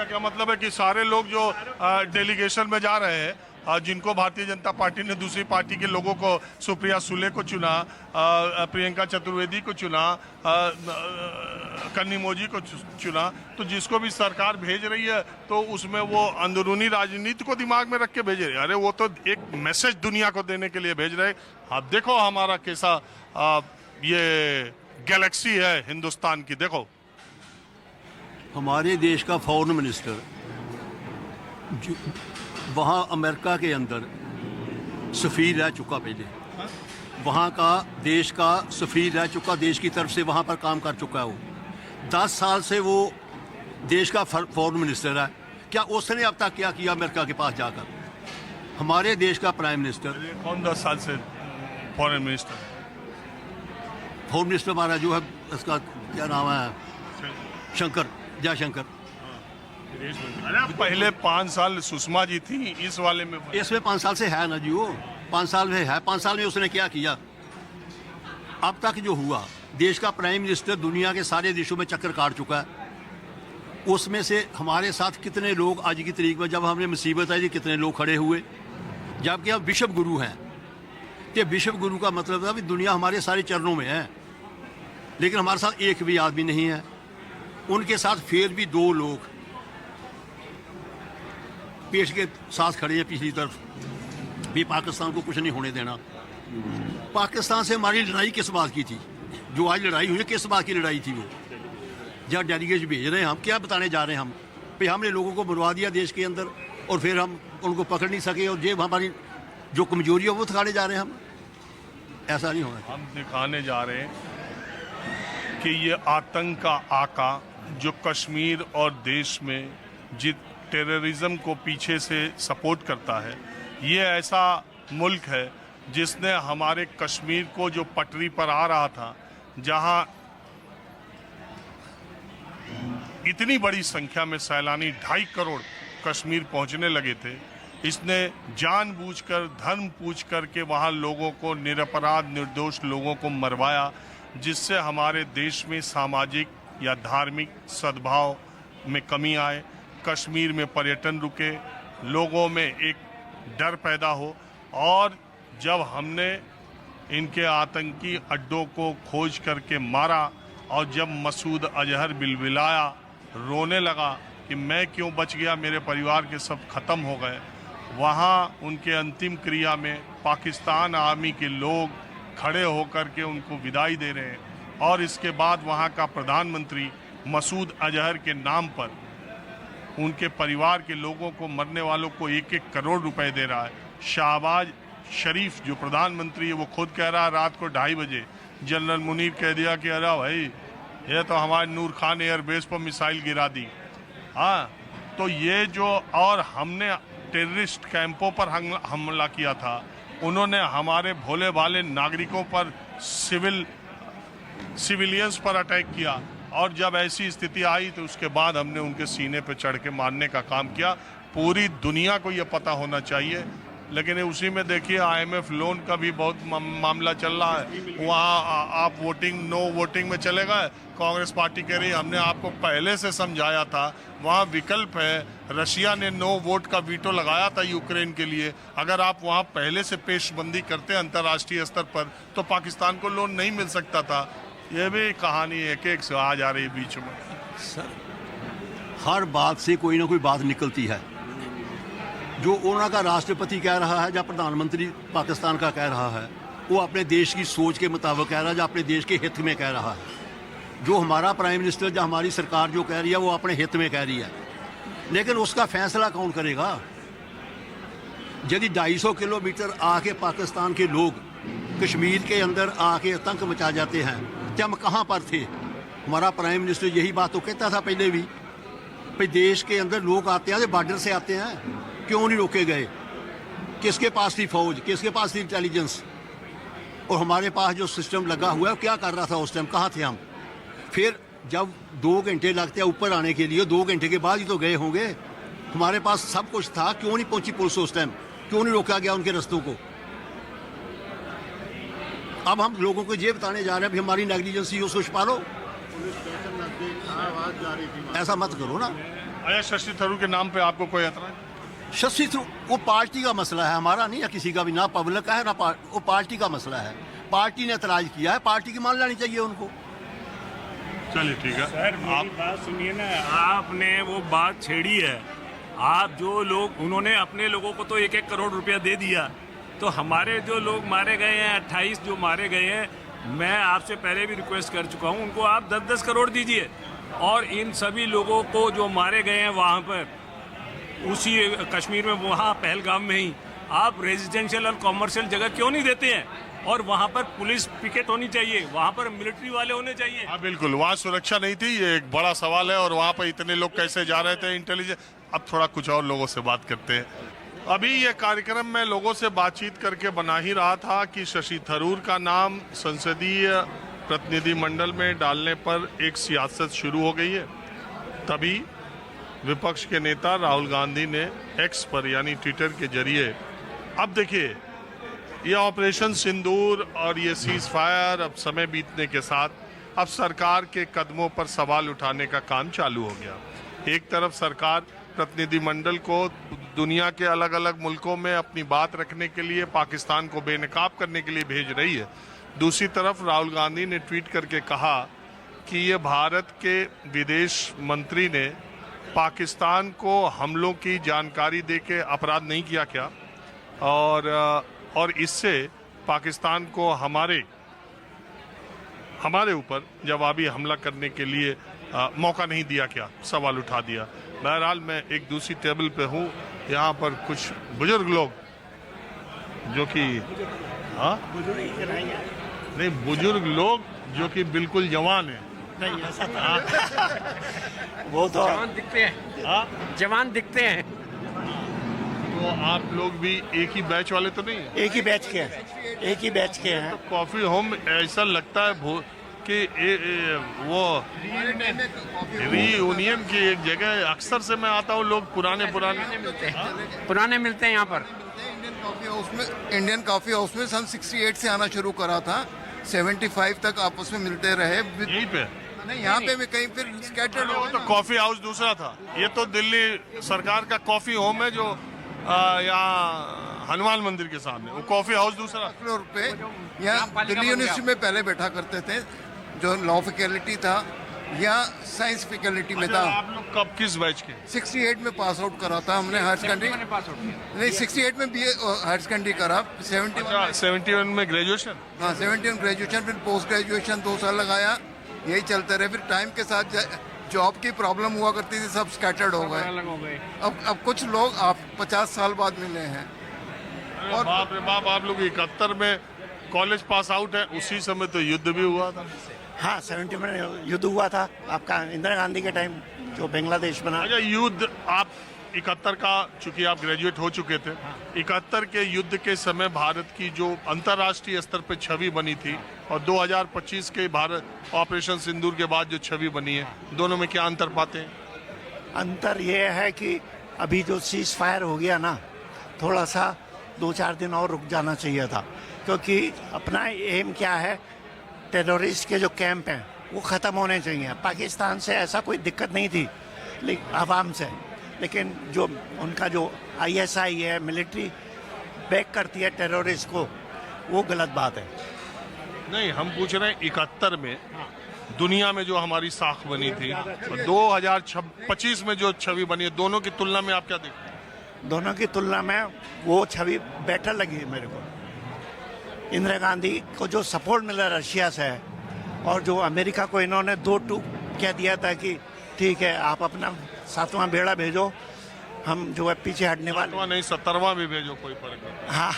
क्या मतलब है कि सारे लोग जो डेलीगेशन में जा रहे हैं, जिनको भारतीय जनता पार्टी ने दूसरी पार्टी के लोगों को, सुप्रिया सुले को चुना, प्रियंका चतुर्वेदी को चुना, कन्निमोझी को चुना, तो जिसको भी सरकार भेज रही है तो उसमें वो अंदरूनी राजनीति को दिमाग में रख के भेज रही है। अरे वो तो एक मैसेज दुनिया को देने के लिए भेज रहे हैं। अब देखो हमारा कैसा ये गैलेक्सी है हिंदुस्तान की। देखो हमारे देश का फॉरेन मिनिस्टर वहाँ अमेरिका के अंदर सफ़ीर रह चुका, पहले वहाँ का देश का सफ़ीर रह चुका, देश की तरफ से वहाँ पर काम कर चुका है। वो 10 साल से वो देश का फॉरेन मिनिस्टर है। क्या उसने अब तक क्या किया अमेरिका के पास जाकर? हमारे देश का प्राइम मिनिस्टर कौन 10 साल से फॉरेन मिनिस्टर? फॉरेन मिनिस्टर हमारा जो है, इसका क्या नाम है, शंकर, जयशंकर। अरे पहले 5 साल सुषमा जी थी, इस वाले में इसमें 5 साल से है ना जी, वो 5 साल में है। 5 साल में उसने क्या किया? अब तक जो हुआ, देश का प्राइम मिनिस्टर दुनिया के सारे देशों में चक्कर काट चुका है। उसमें से हमारे साथ कितने लोग आज की तारीख में, जब हमें मुसीबत आई थी, कितने लोग खड़े हुए, जबकि हम विश्व गुरु हैं। कि विश्व गुरु का मतलब है कि दुनिया हमारे सारे चरणों में है, लेकिन हमारे साथ एक भी आदमी नहीं है। उनके साथ फिर भी 2 लोग पेश के साथ खड़े हैं पिछली तरफ भी, पाकिस्तान को कुछ नहीं होने देना। पाकिस्तान से हमारी लड़ाई किस बात की थी? जो आज लड़ाई हुई है, किस बात की लड़ाई थी? वो जब डेलीगेट भेज रहे हैं, हम क्या बताने जा रहे हैं? हम भाई हमने लोगों को मरवा दिया देश के अंदर, और फिर हम उनको पकड़ नहीं सके, और जो हमारी जो कमजोरी है वो दिखाने जा रहे हैं हम। ऐसा नहीं होना। हम दिखाने जा रहे हैं कि ये आतंक का आका जो कश्मीर और देश में जित टेररिज्म को पीछे से सपोर्ट करता है, ये ऐसा मुल्क है जिसने हमारे कश्मीर को, जो पटरी पर आ रहा था, जहां इतनी बड़ी संख्या में सैलानी 2.5 करोड़ कश्मीर पहुंचने लगे थे, इसने जानबूझकर धर्म पूछ करके वहां लोगों को, निरपराध निर्दोष लोगों को मरवाया, जिससे हमारे देश में सामाजिक या धार्मिक सद्भाव में कमी आए, कश्मीर में पर्यटन रुके, लोगों में एक डर पैदा हो। और जब हमने इनके आतंकी अड्डों को खोज करके मारा, और जब मसूद अजहर बिलबिलाया, रोने लगा कि मैं क्यों बच गया, मेरे परिवार के सब खत्म हो गए, वहाँ उनके अंतिम क्रिया में पाकिस्तान आर्मी के लोग खड़े होकर के उनको विदाई दे रहे हैं। और इसके बाद वहाँ का प्रधानमंत्री मसूद अजहर के नाम पर उनके परिवार के लोगों को, मरने वालों को 1-1 करोड़ रुपए दे रहा है। शहबाज शरीफ जो प्रधानमंत्री है, वो खुद कह रहा है रात को 2:30 बजे जनरल मुनीर कह दिया कि अरे भाई ये तो हमारे नूर खान एयरबेस पर मिसाइल गिरा दी। हाँ, तो ये जो, और हमने टेररिस्ट कैंपों पर हमला किया था, उन्होंने हमारे भोले भाले नागरिकों पर, सिविलियंस पर अटैक किया। और जब ऐसी स्थिति आई तो उसके बाद हमने उनके सीने पे चढ़ के मारने का काम किया। पूरी दुनिया को ये पता होना चाहिए। लेकिन उसी में देखिए IMF लोन का भी बहुत मामला चल रहा है। वहाँ आप नो वोटिंग में चले गए, कांग्रेस पार्टी कह रही है हमने आपको पहले से समझाया था, वहाँ विकल्प है। रशिया ने नो वोट का वीटो लगाया था यूक्रेन के लिए। अगर आप वहाँ पहले से पेशबंदी करते अंतर्राष्ट्रीय स्तर पर, तो पाकिस्तान को लोन नहीं मिल सकता था। ये भी कहानी एक से आ जा रही है बीच में। सर, हर बात से कोई ना कोई बात निकलती है। जो उन्होंने का राष्ट्रपति कह रहा है, या प्रधानमंत्री पाकिस्तान का कह रहा है, वो अपने देश की सोच के मुताबिक कह रहा है, जो अपने देश के हित में कह रहा है। जो हमारा प्राइम मिनिस्टर, जो हमारी सरकार जो कह रही है, वो अपने हित में कह रही है। लेकिन उसका फैसला कौन करेगा? यदि 250 किलोमीटर आके पाकिस्तान के लोग कश्मीर के अंदर आके आतंक मचा जाते हैं, तो हम कहाँ पर थे? हमारा प्राइम मिनिस्टर यही बात तो कहता था पहले भी, भाई देश के अंदर लोग आते हैं, बॉर्डर से आते हैं, क्यों नहीं रोके गए? किसके पास थी फौज, किसके पास थी इंटेलिजेंस? और हमारे पास जो सिस्टम लगा हुआ है, क्या कर रहा था उस टाइम? कहाँ थे हम? फिर जब 2 घंटे लगते हैं ऊपर आने के लिए, 2 घंटे के बाद ही तो गए होंगे। हमारे पास सब कुछ था, क्यों नहीं पहुंची पुलिस उस टाइम? क्यों नहीं रोका गया उनके रास्तों को? अब हम लोगों को ये बताने जा रहे हैं हमारी नेग्लिजेंसी, उसको छुपा लो। ऐसा मत करो ना। आया शशि थरूर के नाम पे आपको कोई ऐतराज? शशि थरूर वो पार्टी का मसला है, हमारा नहीं, या किसी का भी, ना पब्लिक का है ना वो पार्टी का मसला है। पार्टी ने एतराज किया है, पार्टी की मान लेनी चाहिए उनको। चलिए ठीक है। सर मेरी बात सुनिए ना, आपने वो बात छेड़ी है। आप जो लोग, उन्होंने अपने लोगों को तो 1-1 करोड़ रुपया दे दिया, तो हमारे जो लोग मारे गए हैं 28 जो मारे गए हैं, मैं आपसे पहले भी रिक्वेस्ट कर चुका हूं, उनको आप 10-10 करोड़ दीजिए। और इन सभी लोगों को जो मारे गए हैं वहाँ पर, उसी कश्मीर में, वहाँ पहलगाम में ही, आप रेजिडेंशियल और कॉमर्शियल जगह क्यों नहीं देते हैं? और वहाँ पर पुलिस पिकेट होनी चाहिए, वहाँ पर मिलिट्री वाले होने चाहिए। हाँ बिल्कुल, वहाँ सुरक्षा नहीं थी, ये एक बड़ा सवाल है। और वहाँ पर इतने लोग कैसे जा रहे थे इंटेलिजेंस। अब थोड़ा कुछ और लोगों से बात करते हैं। अभी ये कार्यक्रम में लोगों से बातचीत करके बना ही रहा था कि शशि थरूर का नाम संसदीय प्रतिनिधिमंडल में डालने पर एक सियासत शुरू हो गई है। तभी विपक्ष के नेता राहुल गांधी ने एक्स पर यानी ट्विटर के जरिए, अब देखिए ये ऑपरेशन सिंदूर और ये सीज फायर अब समय बीतने के साथ अब सरकार के कदमों पर सवाल उठाने का काम चालू हो गया। एक तरफ सरकार प्रतिनिधिमंडल को दुनिया के अलग अलग मुल्कों में अपनी बात रखने के लिए, पाकिस्तान को बेनकाब करने के लिए भेज रही है। दूसरी तरफ राहुल गांधी ने ट्वीट करके कहा कि ये भारत के विदेश मंत्री ने पाकिस्तान को हमलों की जानकारी देके अपराध नहीं किया क्या, और इससे पाकिस्तान को हमारे ऊपर जवाबी हमला करने के लिए मौका नहीं दिया क्या, सवाल उठा दिया। बहरहाल मैं एक दूसरी टेबल पे हूँ, यहाँ पर कुछ बुजुर्ग लोग जो कि नहीं, बुजुर्ग लोग जो कि बिल्कुल जवान हैं। नहीं ऐसा वो तो जवान दिखते हैं, जवान दिखते हैं। तो आप लोग भी एक ही बैच वाले तो नहीं है? एक ही बैच के हैं, एक ही बैच के हैं। कॉफी होम ऐसा लगता है कि वो रीयूनियन की एक जगह अक्सर से मैं आता हूँ, लोग पुराने मिलते हैं यहाँ पर। इंडियन कॉफी हाउस में सन 68 से आना शुरू करा था, 75 तक आपस में मिलते रहे। यहीं पे नहीं, यहाँ पे भी कहीं फिर स्कैटर्ड हो। तो कॉफी हाउस दूसरा था, ये तो दिल्ली सरकार का कॉफी होम है जो यहाँ हनुमान मंदिर के सामने, वो कॉफी हाउस दूसरा फ्लोर पे यहाँ दिल्ली यूनिवर्सिटी में पहले बैठा करते थे, जो लॉ फैकल्टी था, या साइंस फैकल्टी में था। आप लोग कब किस बैच के? 68 में पास आउट करा था हमने हायर सेकेंडरी। नहीं, 68 में BA हायर सेकेंडरी करा। 71 में ग्रेजुएशन। हाँ, 71 ग्रेजुएशन, फिर पोस्ट ग्रेजुएशन 2 साल लगाया, यही चलते रहे। फिर टाइम के साथ जॉब की प्रॉब्लम हुआ करती थी, सब स्कैटर्ड हो गए। अब कुछ लोग आप 50 साल बाद मिले हैं। और बाप रे बाप, आप लोग 71 में कॉलेज पास आउट है, उसी समय तो युद्ध भी हुआ था। हाँ, 70 में युद्ध हुआ था आपका, इंदिरा गांधी के टाइम जो बांग्लादेश बना। अच्छा, युद्ध आप 71 का, चूंकि आप ग्रेजुएट हो चुके थे, 71 के युद्ध के समय भारत की जो अंतर्राष्ट्रीय स्तर पे छवि बनी थी और 2025 के भारत ऑपरेशन सिंदूर के बाद जो छवि बनी है, दोनों में क्या अंतर पाते हैं? अंतर ये है कि अभी जो सीज फायर हो गया ना, थोड़ा सा 2-4 दिन और रुक जाना चाहिए था, क्योंकि अपना एम क्या है, टेररिस्ट के जो कैंप हैं वो ख़त्म होने चाहिए। पाकिस्तान से ऐसा कोई दिक्कत नहीं थी आवाम से, लेकिन जो उनका जो ISI है, मिलिट्री बैक करती है टेररिस्ट को, वो गलत बात है। नहीं, हम पूछ रहे हैं 71 में दुनिया में जो हमारी साख बनी थी और 2025 में जो छवि बनी है, दोनों की तुलना में आप क्या देखते हैं? दोनों की तुलना में वो छवि बेटर लगी मेरे को। इंदिरा गांधी को जो सपोर्ट मिला रशिया से, और जो अमेरिका को इन्होंने 2 टूक कह दिया था कि ठीक है आप अपना 7वां बेड़ा भेजो, हम जो है पीछे हटने वाले नहीं, 17वां भी भेजो, कोई फर्क नहीं। हाँ